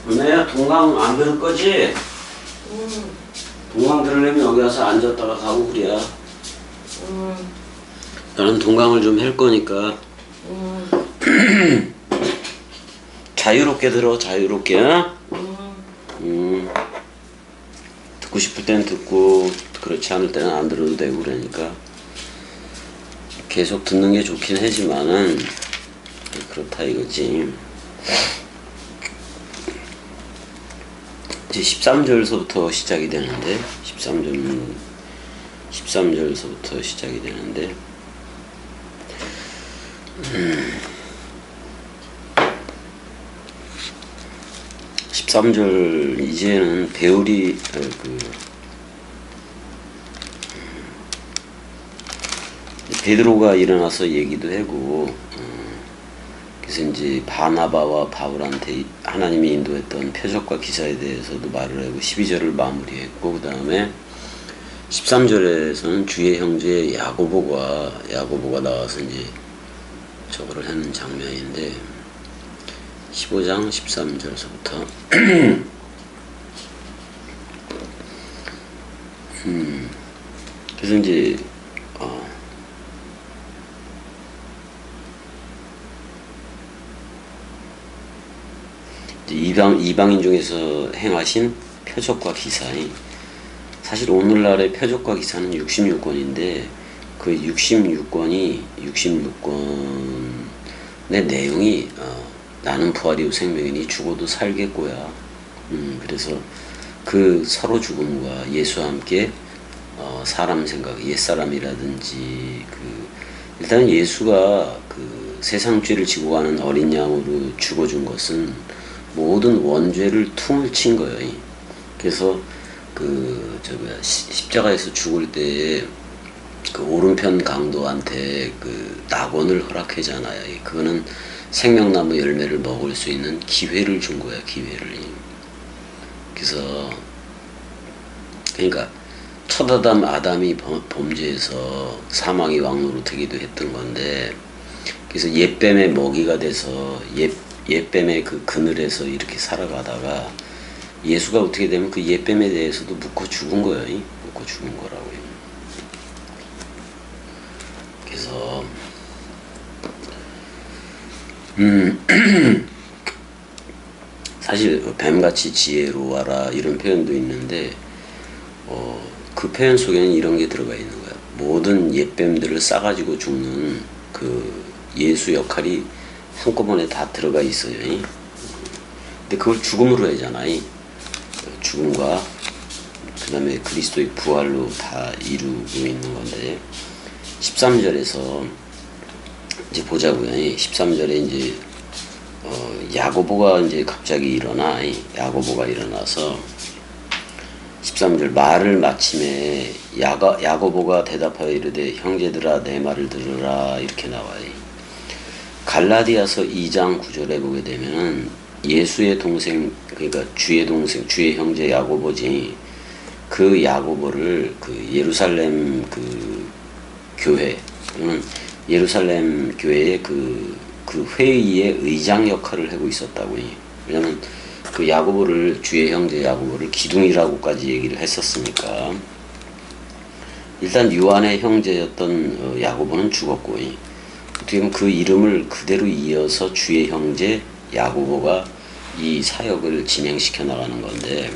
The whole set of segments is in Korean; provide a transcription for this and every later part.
은혜야, 동강 안 들을 거지? 동강 들으려면 여기 와서 앉았다가 가고 그래야. 나는 동강을 좀 할 거니까. 자유롭게 들어, 자유롭게. 어? 듣고 싶을 땐 듣고 그렇지 않을 때는 안 들어도 되고 그러니까 계속 듣는 게 좋긴 하지만은 그렇다 이거지. 이제 13절서부터 시작이 되는데 13절서부터 시작이 되는데 13절 이제는 배울이 베드로가 일어나서 얘기도 하고 그래서 이제 바나바와 바울한테 하나님이 인도했던 표적과 기사에 대해서도 말을 하고 12절을 마무리했고 그 다음에 13절에서는 주의 형제 야고보가 나와서 이제 저거를 하는 장면인데 15장 13절서부터 그래서 이제 이방인 중에서 행하신 표적과 기사이 사실 오늘날의 표적과 기사는 66권인데 그 66권의 내용이 나는 부활이요 생명이니 죽어도 살겠고야. 그래서 그 서로 죽음과 예수와 함께 사람 생각, 옛사람이라든지 일단 예수가 그 세상 죄를 지고 가는 어린 양으로 죽어준 것은 모든 원죄를 퉁을 친 거예요. 그래서 십자가에서 죽을 때에 그 오른편 강도한테 그 낙원을 허락하잖아요. 그거는 생명나무 열매를 먹을 수 있는 기회를 준 거야, 기회를. 그래서 그러니까 첫 아담이 범죄해서 사망이 왕노릇하기도 했던 건데 그래서 옛뱀의 먹이가 돼서 옛뱀의 그 그늘에서 이렇게 살아가다가 예수가 어떻게 되면 그 옛뱀에 대해서도 묶어 죽은 거예요. 묶어 죽은 거라고요. 그래서 사실 뱀같이 지혜로워라 이런 표현도 있는데 그 표현 속에는 이런 게 들어가 있는 거야. 모든 옛뱀들을 싸가지고 죽는 그 예수 역할이 한꺼번에 다 들어가 있어요. 근데 그걸 죽음으로 하잖아. 죽음과 그 다음에 그리스도의 부활로 다 이루고 있는 건데 13절에서 이제 보자고요. 13절에 이제 야고보가 이제 갑자기 야고보가 일어나서 13절 말을 마침에 야고보가 대답하여 이르되 형제들아 내 말을 들으라 이렇게 나와요. 갈라디아서 2장 9절에 보게 되면은 예수의 동생 그러니까 주의 형제 야고보지 그 야고보를 그 예루살렘 그 교회 또는 예루살렘 교회의 그 회의의 의장 역할을 하고 있었다고. 왜냐면 그 야고보를 주의 형제 야고보를 기둥이라고까지 얘기를 했었으니까 일단 요한의 형제였던 야고보는 죽었고 어떻게 보면 그 이름을 그대로 이어서 주의 형제 야고보가 이 사역을 진행시켜 나가는 건데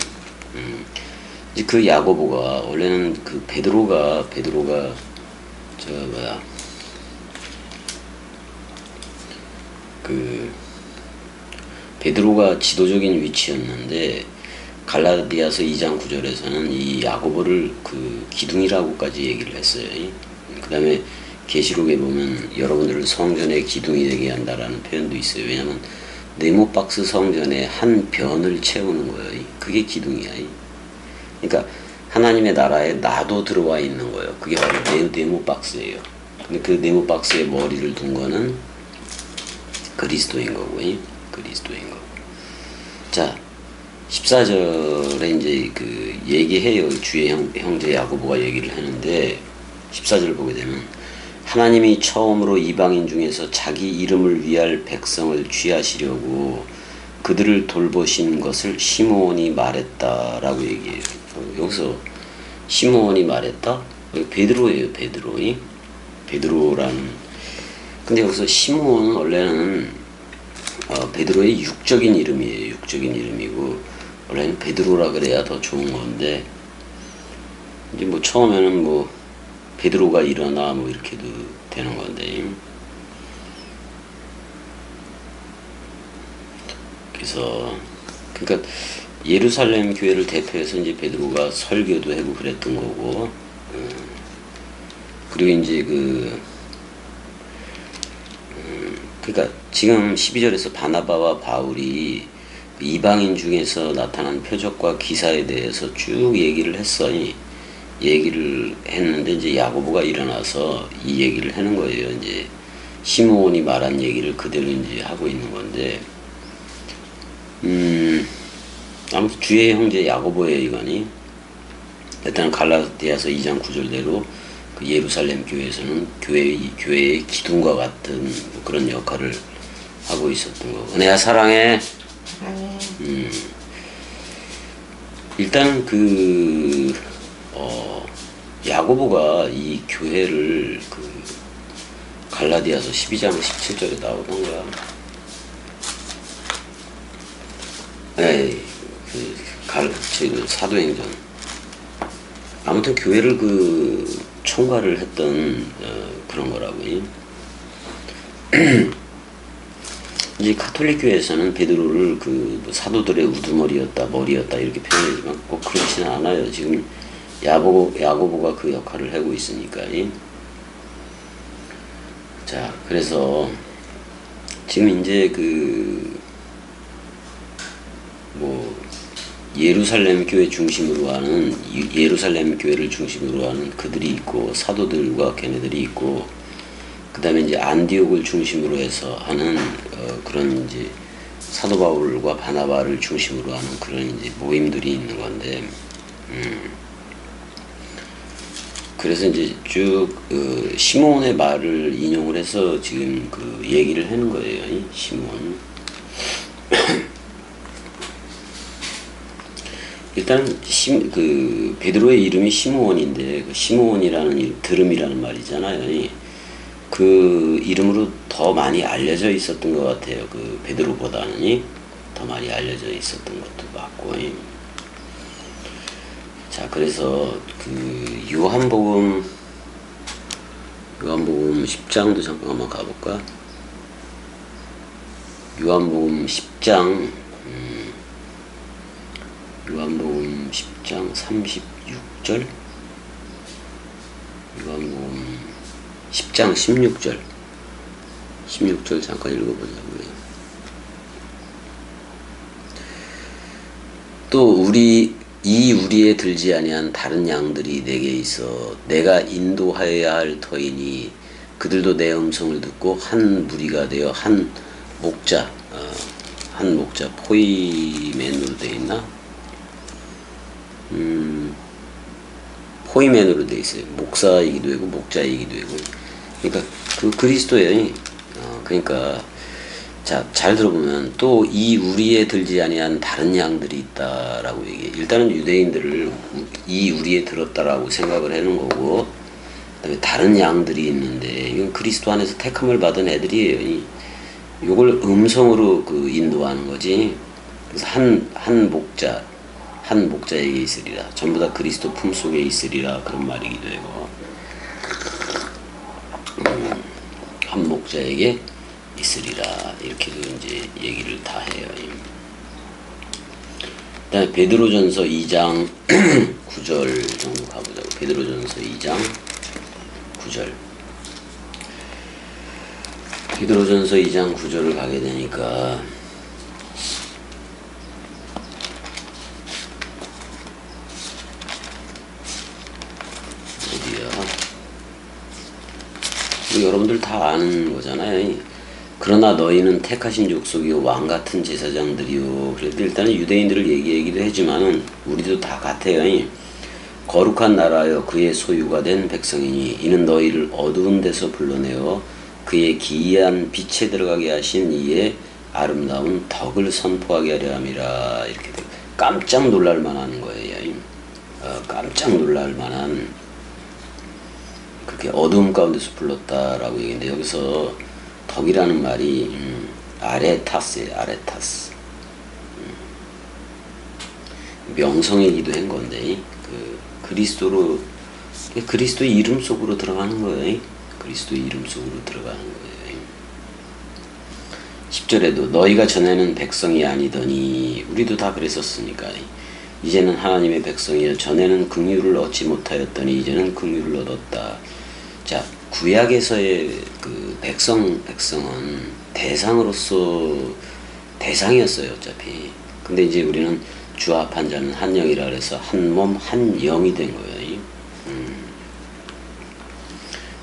이제 그 야고보가 원래는 그 베드로가 베드로가 지도적인 위치였는데 갈라디아서 2장 9절에서는 이 야고보를 그 기둥이라고까지 얘기를 했어요. 그 다음에 계시록에 보면 여러분들을 성전의 기둥이 되게 한다라는 표현도 있어요. 왜냐하면 네모박스 성전에 한 변을 채우는 거예요. 그게 기둥이야. 그러니까 하나님의 나라에 나도 들어와 있는 거예요. 그게 바로 네모박스예요. 근데 그 네모박스에 머리를 둔 거는 그리스도인 거고, 그리스도인 거고. 자, 14절에 이제 그 얘기해요. 주의 형제 야고보가 얘기를 하는데 14절 보게 되면 하나님이 처음으로 이방인 중에서 자기 이름을 위할 백성을 취하시려고 그들을 돌보신 것을 시므온이 말했다라고 얘기해요. 여기서 시므온이 말했다? 베드로예요, 베드로. 베드로라는. 근데 여기서 시므온은 원래는 베드로의 육적인 이름이에요. 육적인 이름이고 원래는 베드로라 그래야 더 좋은 건데, 이제 뭐 처음에는 뭐 베드로가 일어나 뭐 이렇게도 되는 건데, 그래서 그러니까 예루살렘 교회를 대표해서 이제 베드로가 설교도 하고 그랬던 거고, 그리고 이제 그러니까 지금 12절에서 바나바와 바울이 이방인 중에서 나타난 표적과 기사에 대해서 쭉 얘기를 했어요. 얘기를 했는데 이제 야고보가 일어나서 이 얘기를 하는 거예요. 이제 시므온이 말한 얘기를 그대로 이제 하고 있는 건데, 아무튼 주의 형제 야고보의 이거니 일단 갈라디아서 2장 9절대로 그 예루살렘 교회에서는 교회의 기둥과 같은 뭐 그런 역할을 하고 있었던 거. 은혜야 사랑해. 일단 야고보가 이 교회를 갈라디아서 12장 17절에 나오던가. 사도행전. 아무튼 교회를 총괄을 했던 그런 거라고. 이제 카톨릭 교회에서는 베드로를 뭐 사도들의 우두머리였다, 머리였다 이렇게 표현하지만 꼭 그렇지는 않아요. 지금 야고보가 그 역할을 하고 있으니까. 자, 그래서 지금 이제 예루살렘 교회 중심으로 하는, 예루살렘 교회를 중심으로 하는 그들이 있고, 사도들과 걔네들이 있고, 그 다음에 이제 안디옥을 중심으로 해서 하는 그런 이제 사도 바울과 바나바를 중심으로 하는 그런 이제 모임들이 있는 건데, 그래서 이제 쭉 시므온의 말을 인용을 해서 지금 얘기를 하는 거예요. 시므온. 일단 베드로의 이름이 시므온인데, 시므온이라는 드름이라는 말이잖아요. 그 이름으로 더 많이 알려져 있었던 것 같아요. 베드로보다는 더 많이 알려져 있었던 것도 맞고. 자, 그래서 요한복음 10장도 잠깐 한번 가볼까? 요한복음 10장 요한복음 10장 36절, 요한복음 10장 16절 잠깐 읽어보자고요. 또 우리에 들지 아니한 다른 양들이 내게 있어 내가 인도하여야 할 터이니 그들도 내 음성을 듣고 한 무리가 되어 한 목자 포이맨으로 되어 있나? 포이맨으로 되어 있어요. 목사이기도 하고 목자이기도 하고. 그러니까 그리스도예요. 그러니까 자, 잘 들어보면 또 이 우리에 들지 아니한 다른 양들이 있다라고 얘기해. 일단은 유대인들을 이 우리에 들었다라고 생각을 해놓은 거고, 그다음에 다른 양들이 있는데 이건 그리스도 안에서 택함을 받은 애들이에요. 이걸 음성으로 인도하는 거지. 그래서 한 목자에게 있으리라. 전부 다 그리스도 품속에 있으리라. 그런 말이기도 하고, 한 목자에게 있으리라. 이렇게도 이제 얘기를 다 해요. 그 다음에 베드로전서 2장 9절 정도 가보자고. 베드로전서 2장 9절. 베드로전서 2장 9절을 가게 되니까, 여러분들 다 아는 거잖아요. 그러나 너희는 택하신 족속이요 왕같은 제사장들이요. 그래도 일단은 유대인들을 얘기하기도 하지만은 우리도 다 같아요. 거룩한 나라여 그의 소유가 된 백성이니 이는 너희를 어두운 데서 불러내어 그의 기이한 빛에 들어가게 하신 이의 아름다운 덕을 선포하게 하려 함이라. 이렇게 돼. 깜짝 놀랄 만한 거예요. 깜짝 놀랄 만한, 그렇게 어두움 가운데서 불렀다라고 얘기했는데, 여기서 덕이라는 말이 아레타스예요. 아레타스. 명성이기도 한 건데, 그리스도의 이름 속으로 들어가는 거예요. 그리스도의 이름 속으로 들어가는 거예요. 10절에도 너희가 전에는 백성이 아니더니, 우리도 다 그랬었으니까, 이제는 하나님의 백성이여 전에는 긍휼을 얻지 못하였더니 이제는 긍휼을 얻었다. 자, 구약에서의 그 백성은 대상이었어요, 어차피. 근데 이제 우리는 주 합한 자는 한 영이라 그래서 한 몸 한 영이 된 거예요.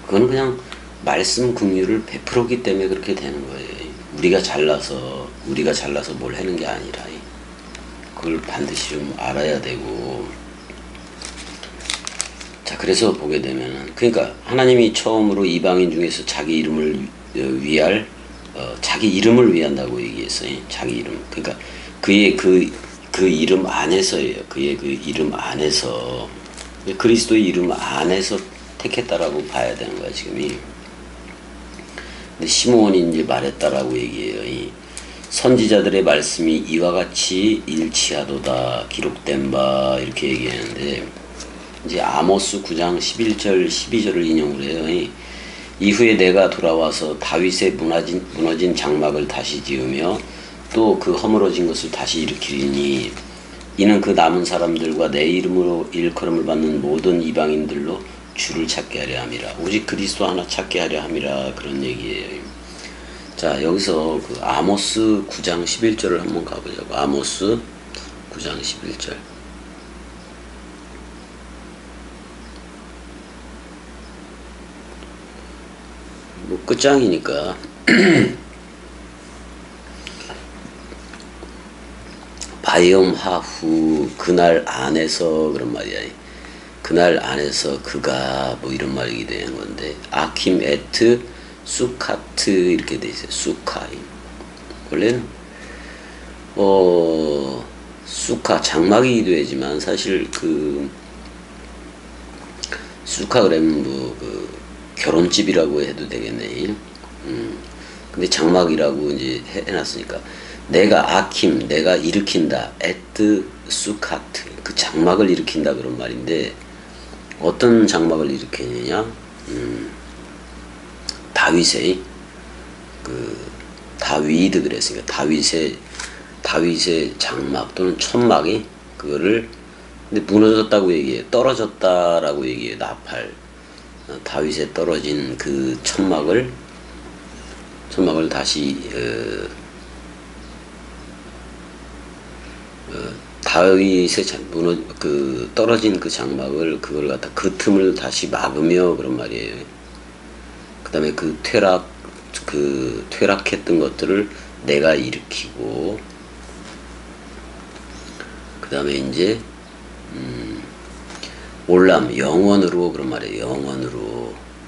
그건 그냥 말씀 긍휼을 베풀었기 때문에 그렇게 되는 거예요. 우리가 잘나서 뭘 하는 게 아니라, 그걸 반드시 좀 알아야 되고. 자, 그래서 보게 되면은, 그러니까 하나님이 처음으로 이방인 중에서 자기 이름을 위한다고 얘기했어요. 자기 이름. 그러니까 그의 그 이름 안에서예요. 그의 그 이름 안에서, 그리스도의 이름 안에서 택했다라고 봐야 되는 거야, 지금이. 근데 시므온이 이제 말했다라고 얘기해요. 이 선지자들의 말씀이 이와 같이 일치하도다 기록된 바, 이렇게 얘기하는데, 이제 아모스 9장 11절 12절을 인용을 해요. 이후에 내가 돌아와서 다윗의 무너진 장막을 다시 지으며 또 그 허물어진 것을 다시 일으키리니 이는 그 남은 사람들과 내 이름으로 일컬음을 받는 모든 이방인들로 주를 찾게 하려 함이라. 오직 그리스도 하나 찾게 하려 함이라. 그런 얘기예요. 자, 여기서 그 아모스 9장 11절을 한번 가보자고. 아모스 9장 11절. 뭐 끝장이니까 바이옴 하후, 그날 안에서, 그런 말이야. 그날 안에서 그가, 뭐 이런 말이기도 한 건데, 아킴 에트 수카트 이렇게 돼 있어요. 수카. 원래는 수카 장막이기도 하지만 사실 그 수카 그러면 뭐 그 결혼집이라고 해도 되겠네. 근데 장막이라고 이제 해놨으니까, 내가 아킴, 내가 일으킨다, 에트 수카트, 그 장막을 일으킨다, 그런 말인데, 어떤 장막을 일으키느냐? 다윗의 그 다윗 그랬으니까 다윗의 장막 또는 천막이 그거를, 근데 무너졌다고 얘기해, 떨어졌다라고 얘기해. 나팔, 다윗에 떨어진 그 천막을 다시 다윗의 떨어진 그 장막을, 그걸 갖다 그 틈을 다시 막으며, 그런 말이에요. 그 다음에 그 퇴락했던 것들을 내가 일으키고, 그 다음에 이제 올람, 영원으로, 그런 말이에요.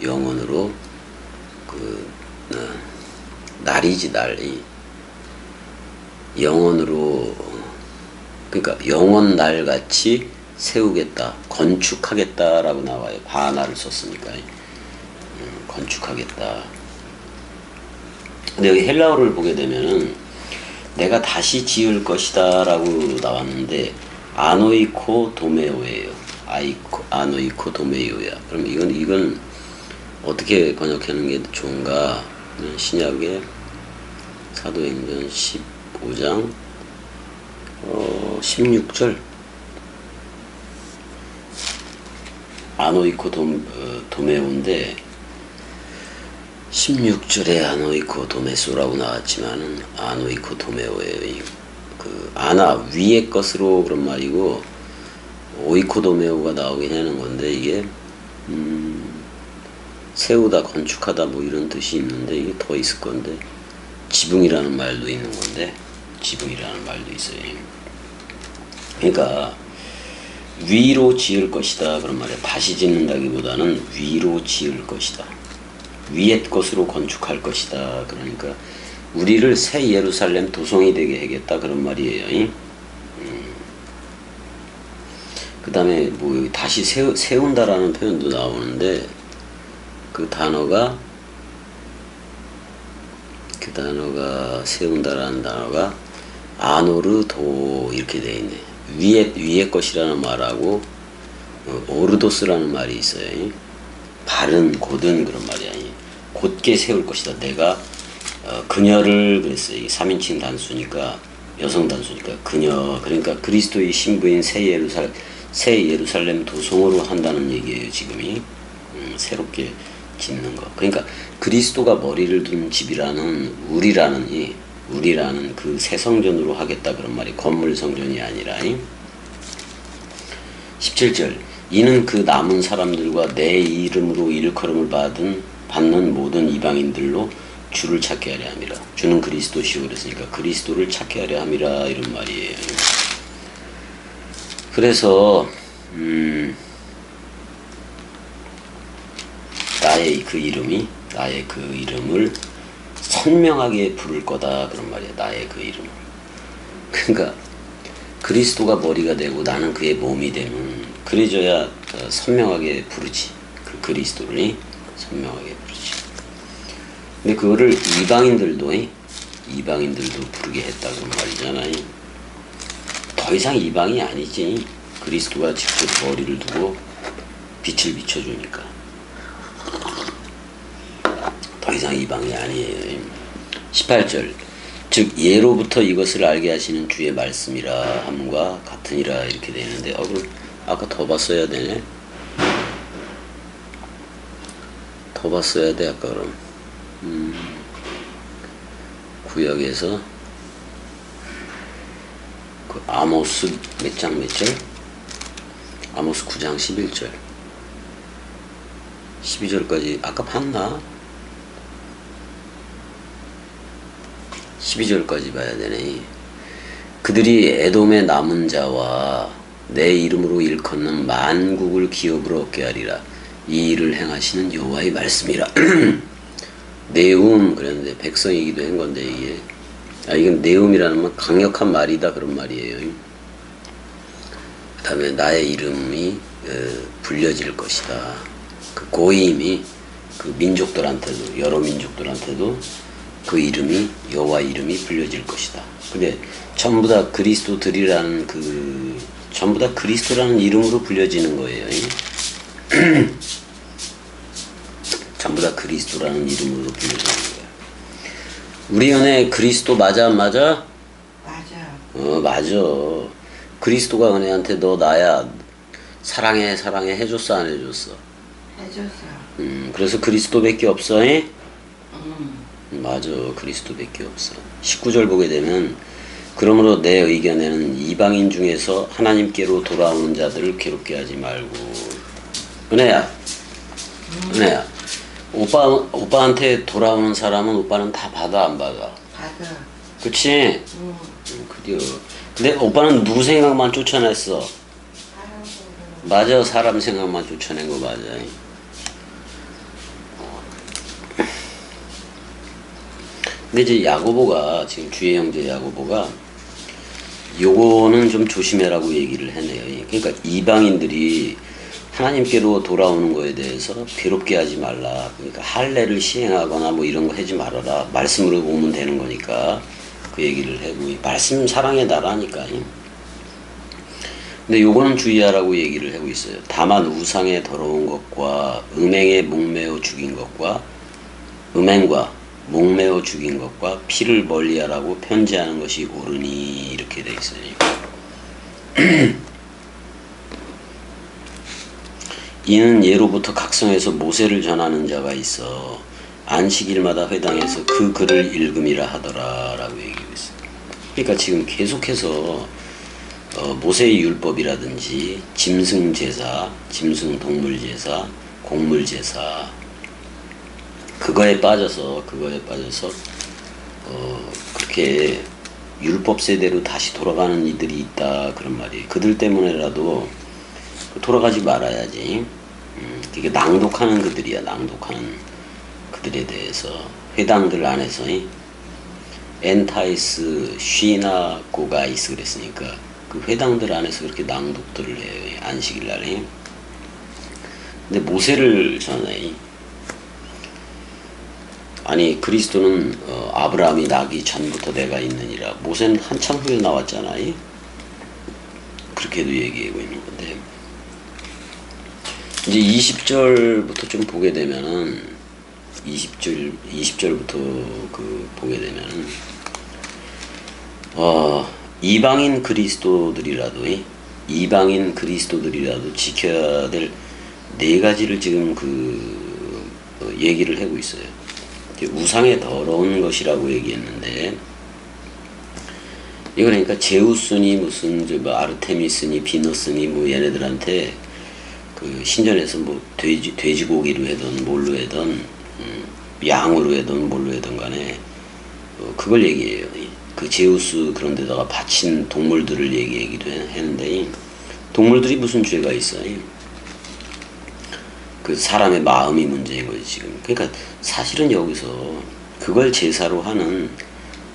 영원으로 날이지, 날이 영원으로, 그러니까 영원 날같이 세우겠다, 건축하겠다라고 나와요. 바나를 썼으니까 건축하겠다. 근데 여기 헬라어를 보게 되면은 내가 다시 지을 것이다 라고 나왔는데, 아노이코 도메오예요. 아노이코 도메오야. 그럼 이건 어떻게 번역하는 게 좋은가? 신약의 사도행전 15장 16절, 아노이코 도메오인데 16절에 아노이코 도메소라고 나왔지만은 아노이코 도메오예요. 그 아나, 위의 것으로, 그런 말이고, 오이코 도메오가 나오긴 하는 건데, 이게 세우다, 건축하다, 뭐 이런 뜻이 있는데, 이게 더 있을 건데, 지붕이라는 말도 있는 건데, 지붕이라는 말도 있어요. 그러니까 위로 지을 것이다, 그런 말이야. 다시 짓는다기보다는 위로 지을 것이다, 위의 것으로 건축할 것이다. 그러니까 우리를 새 예루살렘 도성이 되게 하겠다 그런 말이에요. 그 다음에 뭐 다시 세운다라는 표현도 나오는데 그 단어가 세운다라는 단어가 아노르도 이렇게 되어 있네. 위의 것이라는 말하고 오르도스라는 말이 있어요. 바른 곧은 그런 말이야. 곧게 세울 것이다. 내가 그녀를 그랬어요. 3인칭 단수니까 여성 단수니까 그녀, 그러니까 그리스도의 신부인 새 예루살렘 도성으로 한다는 얘기예요. 지금이 새롭게 짓는 거. 그러니까 그리스도가 머리를 둔 집이라는 우리라는 그 새 성전으로 하겠다 그런 말이 건물 성전이 아니라. 17절 이는 그 남은 사람들과 내 이름으로 일컬음을 받는 모든 이방인들로 주를 찾게 하려 함이라. 주는 그리스도시오 그랬으니까 그리스도를 찾게 하려 함이라 이런 말이에요. 그래서 나의 그 이름을 선명하게 부를 거다 그런 말이야. 나의 그 이름을. 그러니까 그리스도가 머리가 되고 나는 그의 몸이 되면 그래져야 선명하게 부르지. 그 그리스도를 선명하게 부르지. 근데 그거를 이방인들도 부르게 했다 그런 말이잖아요. 더 이상 이방이 아니지. 그리스도가 직접 머리를 두고 빛을 비춰주니까 더 이상 이방이 아니에요. 18절 즉 예로부터 이것을 알게 하시는 주의 말씀이라 함과 같으니라 이렇게 되는데 그럼 아까 더 봤어야 되네. 더 봤어야 돼 아까 그럼. 구역에서 그 아모스 몇 장 몇 절? 아모스 9장 11절 12절까지 아까 봤나? 12절까지 봐야 되네. 그들이 에돔의 남은 자와 내 이름으로 일컫는 만국을 기업으로 얻게 하리라. 이 일을 행하시는 여호와의 말씀이라. 네움 그랬는데 백성이기도 한 건데 이게 이건 네움이라는 건 강력한 말이다 그런 말이에요. 그 다음에 나의 이름이 불려질 것이다. 그 고임이 그 민족들한테도 여러 민족들한테도 그 이름이 여호와 이름이 불려질 것이다. 근데 전부 다 그리스도들이라는 전부 다 그리스도라는 이름으로 불려지는 거예요. 전부 다 그리스도라는 이름으로 불려지는 거예요. 우리 은혜 그리스도 맞아 안 맞아? 맞아. 맞아. 그리스도가 은혜한테 너 나야 사랑해 해줬어 안 해줬어? 해줬어. 그래서 그리스도밖에 없어. 맞아. 그리스도밖에 없어. 19절 보게 되면 그러므로 내 의견에는 이방인 중에서 하나님께로 돌아오는 자들을 괴롭게 하지 말고. 은혜야 오빠한테 돌아오는 사람은 오빠는 다 받아 안 받아? 받아. 그치? 그래요. 근데 오빠는 누구 생각만 쫓아냈어? 맞아. 사람 생각만 쫓아낸 거 맞아. 근데 이제 야고보가 지금 주의 형제 야고보가 요거는 좀 조심해라고 얘기를 해내요. 그러니까 이방인들이 하나님께로 돌아오는 거에 대해서 괴롭게 하지 말라. 그러니까 할례를 시행하거나 뭐 이런 거 하지 말아라. 말씀으로 보면 되는 거니까 그 얘기를 하고 말씀 사랑의 나라니까요. 근데 요거는 주의하라고 얘기를 하고 있어요. 다만 우상의 더러운 것과 음행에 목매어 죽인 것과 목매어 죽인 것과 피를 멀리하라고 편지하는 것이 옳으니 이렇게 돼 있어요. 이는 예로부터 각성에서 모세를 전하는 자가 있어 안식일마다 회당에서 그 글을 읽음이라 하더라 라고 얘기하고 있어요. 그러니까 지금 계속해서 모세의 율법이라든지 짐승제사, 짐승동물제사, 곡물제사 그거에 빠져서 그렇게 율법 세대로 다시 돌아가는 이들이 있다 그런 말이에요. 그들 때문에라도 돌아가지 말아야지. 되게 낭독하는 그들이야. 낭독하는 그들에 대해서 회당들 안에서 엔타이스 쉬나고가이스 그랬으니까 그 회당들 안에서 그렇게 낭독들을 해요. 안식일 날에. 근데 모세를 전해. 아니 그리스도는 아브라함이 나기 전부터 내가 있느니라. 모세는 한참 후에 나왔잖아요. 그렇게도 얘기하고 있는 건데, 이제 20절부터 좀 보게 되면은 20절부터 그 보게 되면은 이방인 그리스도들이라도 지켜야 될 네 가지를 지금 얘기를 하고 있어요. 우상에 더러운 것이라고 얘기했는데, 이거 그러니까 제우스니 무슨 아르테미스니 비너스니 뭐 얘네들한테 그 신전에서 뭐 돼지고기로 해든 뭘로 해든 양으로 해든 뭘로 해든 간에 그걸 얘기해요. 그 제우스 그런 데다가 바친 동물들을 얘기하기도 했는데, 동물들이 무슨 죄가 있어요? 그 사람의 마음이 문제인 거지 지금. 그러니까 사실은 여기서 그걸 제사로 하는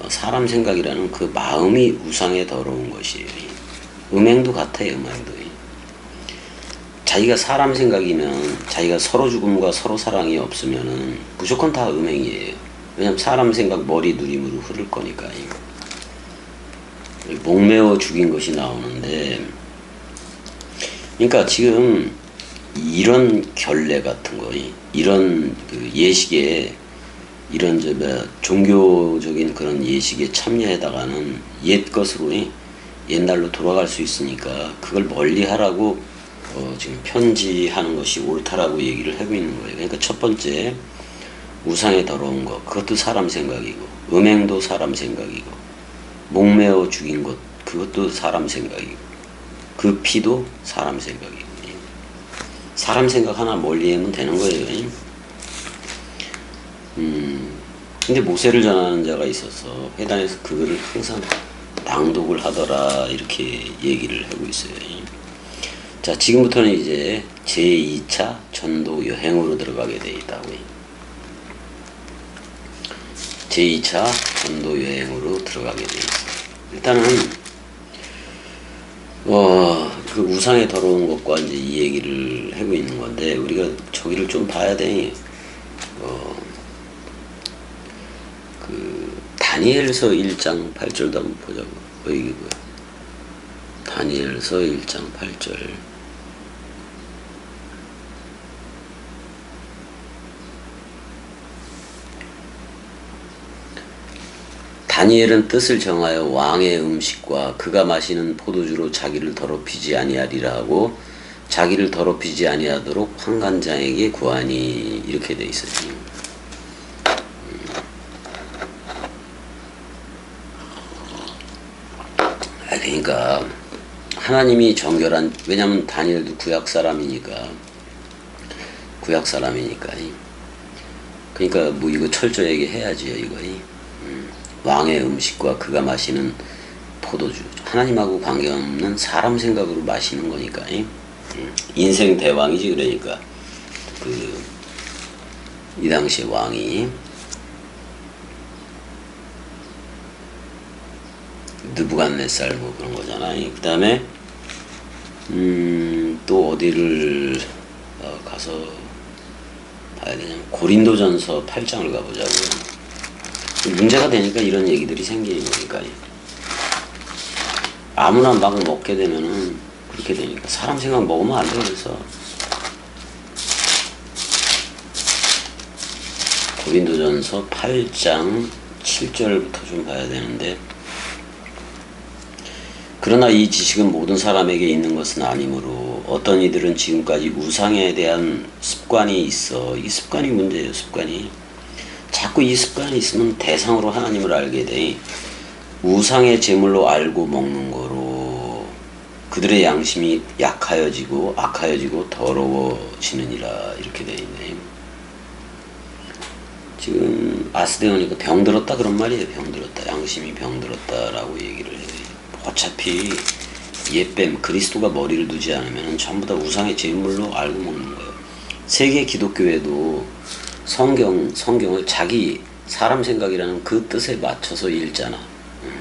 사람 생각이라는 그 마음이 우상에 더러운 것이에요. 음행도 같아요. 음행도. 자기가 사람 생각이면, 자기가 서로 죽음과 서로 사랑이 없으면은 무조건 다 음행이에요. 왜냐면 사람 생각 머리 누림으로 흐를 거니까. 목매어 죽인 것이 나오는데, 그러니까 지금 이런 결례 같은 거, 이런 그 예식에, 이런 종교적인 그런 예식에 참여하다가는 옛 것으로, 옛날로 돌아갈 수 있으니까 그걸 멀리 하라고 지금 편지하는 것이 옳다라고 얘기를 하고 있는 거예요. 그러니까 첫 번째, 우상에 더러운 것, 그것도 사람 생각이고, 음행도 사람 생각이고, 목매어 죽인 것, 그것도 사람 생각이고, 그 피도 사람 생각이고. 사람 생각 하나 멀리 하면 되는 거예요. 근데 모세를 전하는 자가 있어서 회당에서 그거를 항상 낭독을 하더라, 이렇게 얘기를 하고 있어요. 자, 지금부터는 이제 제2차 전도 여행으로 들어가게 되어 있다고요. 제2차 전도 여행으로 들어가게 되어 있어요. 일단은 그 우상에 더러운 것과 이제 이 얘기를 하고 있는 건데, 우리가 저기를 좀 봐야 돼. 다니엘서 1장 8절도 한번 보자고. 이게 뭐야? 다니엘서 1장 8절. 다니엘은 뜻을 정하여 왕의 음식과 그가 마시는 포도주로 자기를 더럽히지 아니하리라 하고 자기를 더럽히지 아니하도록 환관장에게 구하니, 이렇게 돼 있어요. 그러니까 하나님이 정결한, 왜냐면 다니엘도 구약 사람이니까. 그러니까 뭐 이거 철저하게 해야지요, 이거. 왕의 음식과 그가 마시는 포도주, 하나님하고 관계없는 사람 생각으로 마시는 거니까. 인생 대왕이지. 그러니까 이 당시에 왕이 느부갓네살 뭐 그런 거잖아요. 그 다음에 또 어디를 가서 봐야 되냐면 고린도전서 8장을 가보자고요. 문제가 되니까 이런 얘기들이 생기는 거니까. 아무나 막 먹게 되면은 그렇게 되니까 사람 생각 먹으면 안 돼. 그래서 고린도전서 8장 7절부터 좀 봐야 되는데, 그러나 이 지식은 모든 사람에게 있는 것은 아니므로 어떤 이들은 지금까지 우상에 대한 습관이 있어. 이 습관이 문제예요. 습관이. 자꾸 이 습관이 있으면 대상으로 하나님을 알게 돼. 우상의 제물로 알고 먹는 거로 그들의 양심이 약하여지고 악하여지고 더러워지느니라, 이렇게 돼 있네. 지금 아스데오니까 병들었다 그런 말이에요. 병들었다. 양심이 병들었다라고 얘기를 해요. 어차피 예뱀 그리스도가 머리를 두지 않으면 전부 다 우상의 제물로 알고 먹는 거예요. 세계 기독교에도 성경을 자기 사람 생각이라는 그 뜻에 맞춰서 읽잖아.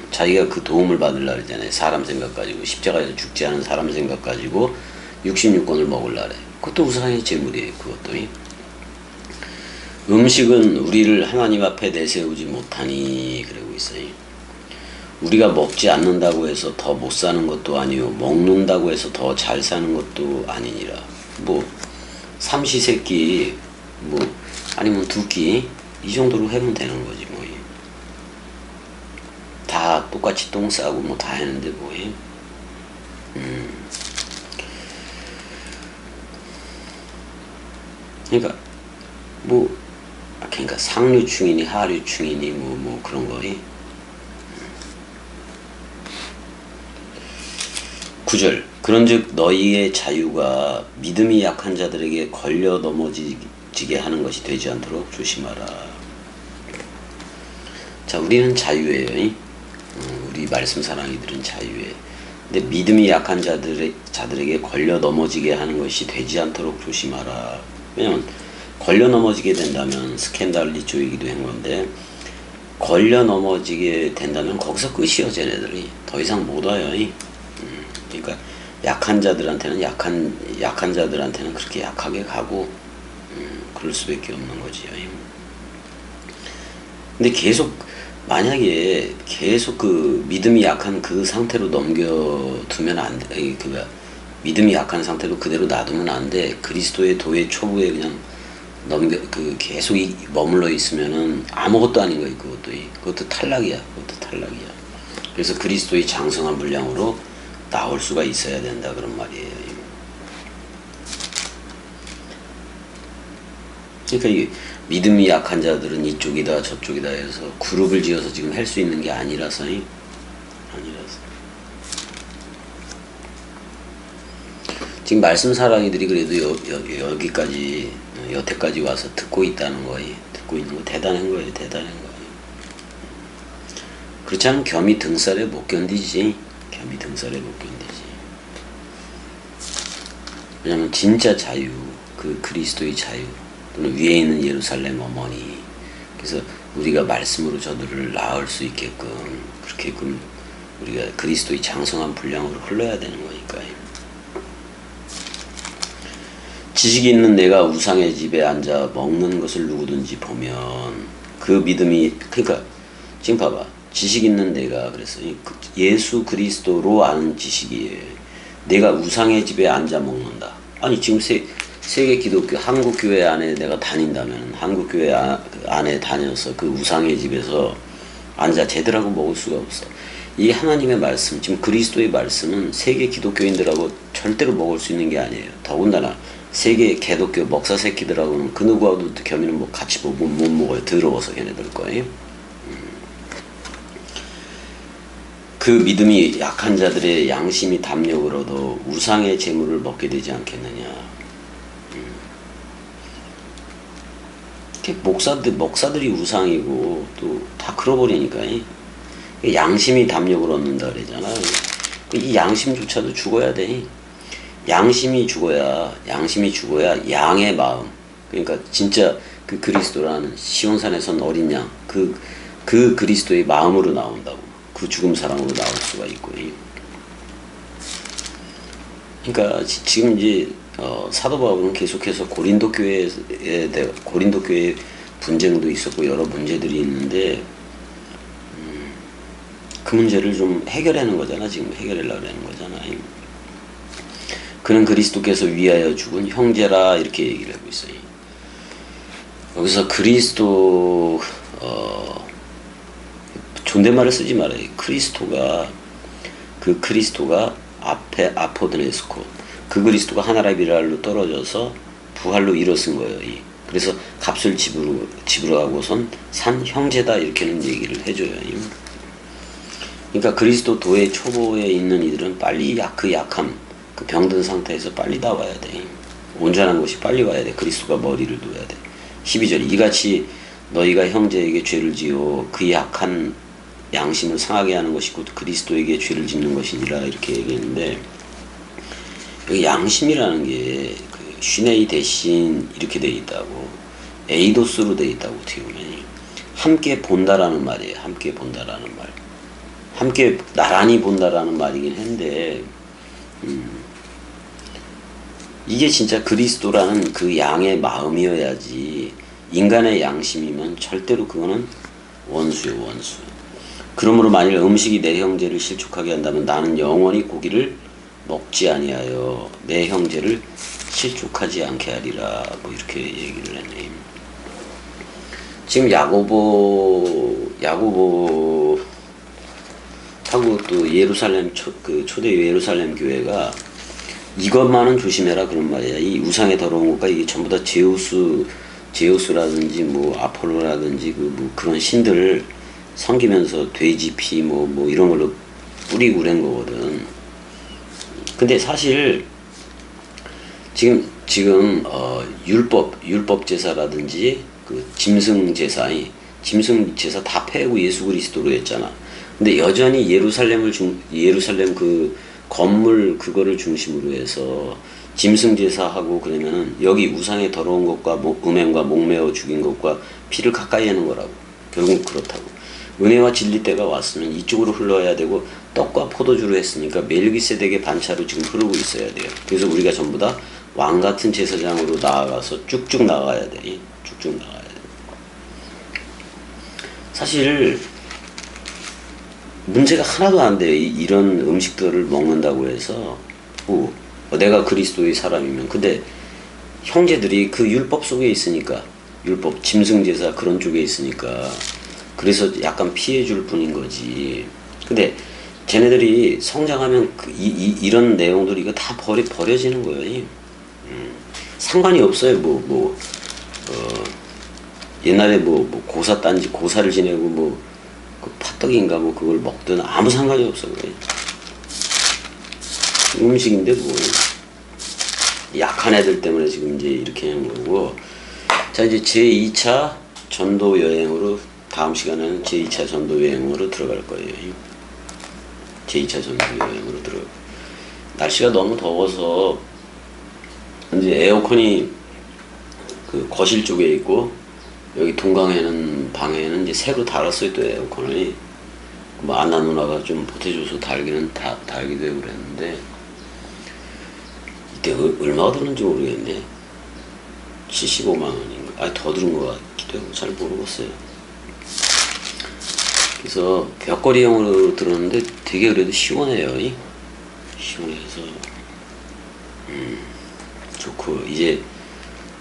자기가 그 도움을 받으려고 그러잖아요. 사람 생각 가지고 십자가에서 죽지 않은 사람 생각 가지고 66권을 먹으려고 그래. 그것도 우상의 제물이에요. 그것도. 음식은 우리를 하나님 앞에 내세우지 못하니 그러고 있어요. 우리가 먹지 않는다고 해서 더 못 사는 것도 아니요, 먹는다고 해서 더 잘 사는 것도 아니니라. 뭐 삼시세끼 뭐 아니면 두 끼 이 정도로 하면 되는 거지 뭐. 다 똑같이 똥 싸고 뭐 다 했는데 뭐. 그러니까 뭐 그러니까 상류층이니 하류층이니 뭐 그런 거. 9절 그런즉 너희의 자유가 믿음이 약한 자들에게 걸려 넘어지게 하는 것이 되지 않도록 조심하라. 자, 우리는 자유예요. 우리 말씀 사랑이들은 자유예요. 근데 믿음이 약한 자들에게 걸려 넘어지게 하는 것이 되지 않도록 조심하라. 왜냐면 걸려 넘어지게 된다면 스캔들리 쪽이기도 한 건데, 걸려 넘어지게 된다면 거기서 끝이요. 쟤네들이 더 이상 못 와요. 그러니까 약한 자들한테는 약한 자들한테는 그렇게 약하게 가고 그럴 수밖에 없는 거지요. 근데 만약에 계속 그 믿음이 약한 그 상태로 넘겨두면 안 돼. 믿음이 약한 상태로 그대로 놔두면 안 돼. 그리스도의 도의 초부에 그냥 계속 머물러 있으면은 아무것도 아닌 거예요. 그것도 탈락이야. 그래서 그리스도의 장성한 분량으로 나올 수가 있어야 된다 그런 말이에요. 그러니까 이 믿음이 약한 자들은 이쪽이다 저쪽이다 해서 그룹을 지어서 지금 할 수 있는 게 아니라서. 지금 말씀 사랑이들이 그래도 여기까지 여태까지 와서 듣고 있다는 거예요. 듣고 있는 거 대단한 거예요. 그렇지 않으면 겸이 등살에 못 견디지. 왜냐면 진짜 자유, 그 그리스도의 자유, 또는 위에 있는 예루살렘 어머니, 그래서 우리가 말씀으로 저들을 낳을 수 있게끔 그렇게끔 우리가 그리스도의 장성한 분량으로 흘러야 되는 거니까요. 지식이 있는 내가 우상의 집에 앉아 먹는 것을 누구든지 보면 그 믿음이, 그러니까 지금 봐봐, 지식 있는 내가, 그래서 예수 그리스도로 아는 지식이에요. 내가 우상의 집에 앉아 먹는다. 아니 지금 세계 기독교 한국교회 안에 내가 다닌다면 한국교회 안에 다녀서 그 우상의 집에서 앉아 제대로 먹을 수가 없어. 이 하나님의 말씀, 지금 그리스도의 말씀은 세계 기독교인들하고 절대로 먹을 수 있는 게 아니에요. 더군다나 세계 개독교 먹사 새끼들하고는 그 누구하고도 겸이는 뭐 같이 못 먹어요. 더러워서 걔네들 거예요. 그 믿음이 약한 자들의 양심이 담력을 얻어 우상의 재물을 먹게 되지 않겠느냐. 목사들이 우상이고 또 다 그러버리니까 양심이 담력을 얻는다 그러잖아. 이 양심조차도 죽어야 돼. 양심이 죽어야 양의 마음, 그러니까 진짜 그 그리스도라는 시온산에 선 어린 양, 그 그리스도의 마음으로 나온다고. 그 죽음 사랑으로 나올 수가 있고. 그러니까 지금 이제 사도 바울은 계속해서 고린도 교회의 분쟁도 있었고 여러 문제들이 있는데 그 문제를 좀 해결하는 거잖아. 지금 해결하려고 하는 거잖아. 그는 그리스도께서 위하여 죽은 형제라 이렇게 얘기를 하고 있어요. 여기서 그리스도 존댓말을 쓰지 말아요. 그리스도가 앞에 아포드네스코, 그 그리스도가 하나라 비랄로 떨어져서 부활로 일어선 거예요. 그래서 값을 지불하고선 산 형제다 이렇게는 얘기를 해줘요. 그러니까 그리스도 도의 초보에 있는 이들은 빨리 그 약함, 그 병든 상태에서 빨리 나와야 돼. 온전한 것이 빨리 와야 돼. 그리스도가 머리를 둬야 돼. 12절 이같이 너희가 형제에게 죄를 지어 그 약한 양심을 상하게 하는 것이고 그리스도에게 죄를 짓는 것이니라 이렇게 얘기했는데, 여기 양심이라는 게 그 슈네이 대신 이렇게 돼 있다고, 에이도스로 돼 있다고 어떻게 보면 함께 본다라는 말이에요. 함께 본다라는 말. 함께 나란히 본다라는 말이긴 한데, 이게 진짜 그리스도라는 그 양의 마음이어야지. 인간의 양심이면 절대로 그거는 원수요, 원수. 그러므로 만일 음식이 내 형제를 실족하게 한다면 나는 영원히 고기를 먹지 아니하여 내 형제를 실족하지 않게 하리라. 뭐 이렇게 얘기를 했네. 지금 야고보 하고 또 예루살렘 초대 예루살렘 교회가 이것만은 조심해라 그런 말이야. 이 우상의 더러운 것과 이게 전부 다 제우스라든지 뭐 아폴로라든지 뭐 그런 신들을 섬기면서 돼지 피 뭐 이런 걸로 뿌리고 그런 거거든. 근데 사실 지금 율법 제사라든지 그 짐승 제사 다 패고 예수 그리스도로 했잖아. 근데 여전히 예루살렘 그 건물 그거를 중심으로 해서 짐승 제사하고 그러면은 여기 우상의 더러운 것과 음행과 목매어 죽인 것과 피를 가까이 하는 거라고. 결국 그렇다고. 은혜와 진리 때가 왔으면 이쪽으로 흘러야 되고 떡과 포도주로 했으니까 멜기세덱의 반차로 지금 흐르고 있어야 돼요. 그래서 우리가 전부 다 왕 같은 제사장으로 나아가서 쭉쭉 나가야 돼. 쭉쭉 나가야 돼. 사실 문제가 하나도 안 돼. 이런 음식들을 먹는다고 해서 내가 그리스도의 사람이면. 근데 형제들이 그 율법 속에 있으니까, 율법 짐승제사 그런 쪽에 있으니까 그래서 약간 피해 줄 뿐인 거지. 근데 쟤네들이 성장하면 이런 내용들이 이거 다 버려지는 거예요. 상관이 없어요. 옛날에 고사를 지내고 그 팥떡인가 그걸 먹든 아무 상관이 없어. 그래. 음식인데 약한 애들 때문에 지금 이제 이렇게 하는 거고. 자, 이제 제2차 전도 여행으로 다음 시간에는 제2차 전도 여행으로 들어갈 거예요. 제2차 전도 여행으로 들어갈 거예요. 날씨가 너무 더워서 이제 에어컨이 그 거실 쪽에 있고 여기 동강에는 방에는 이제 새로 달았어요. 또 에어컨을 안나 누나가 좀 보태줘서 달기도 하고 그랬는데 이때 얼마가 들었는지 모르겠네. 75만 원인가? 아니 더 들은 것 같기도 하고 잘 모르겠어요. 그래서 벽걸이형으로 들었는데 되게 그래도 시원해요. 시원해서 좋고. 이제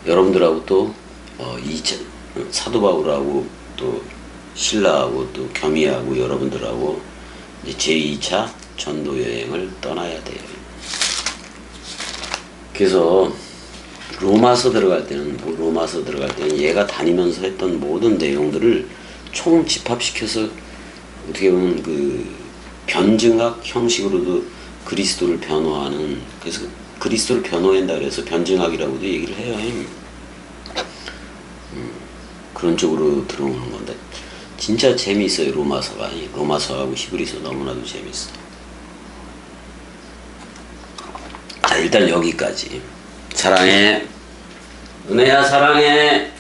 여러분들하고 또 2차 사도 바울하고 또 신라하고 또 겸이하고 여러분들하고 이제 제2차 전도 여행을 떠나야 돼요. 그래서 로마서 들어갈 때는 얘가 다니면서 했던 모든 내용들을 총 집합시켜서 어떻게 보면 그 변증학 형식으로도 그리스도를 변호하는, 그래서 그리스도를 변호한다 그래서 변증학이라고도 얘기를 해요. 그런 쪽으로 들어오는 건데 진짜 재미있어요. 로마서하고 히브리서 너무나도 재미있어. 자, 일단 여기까지. 사랑해. 은혜야 사랑해.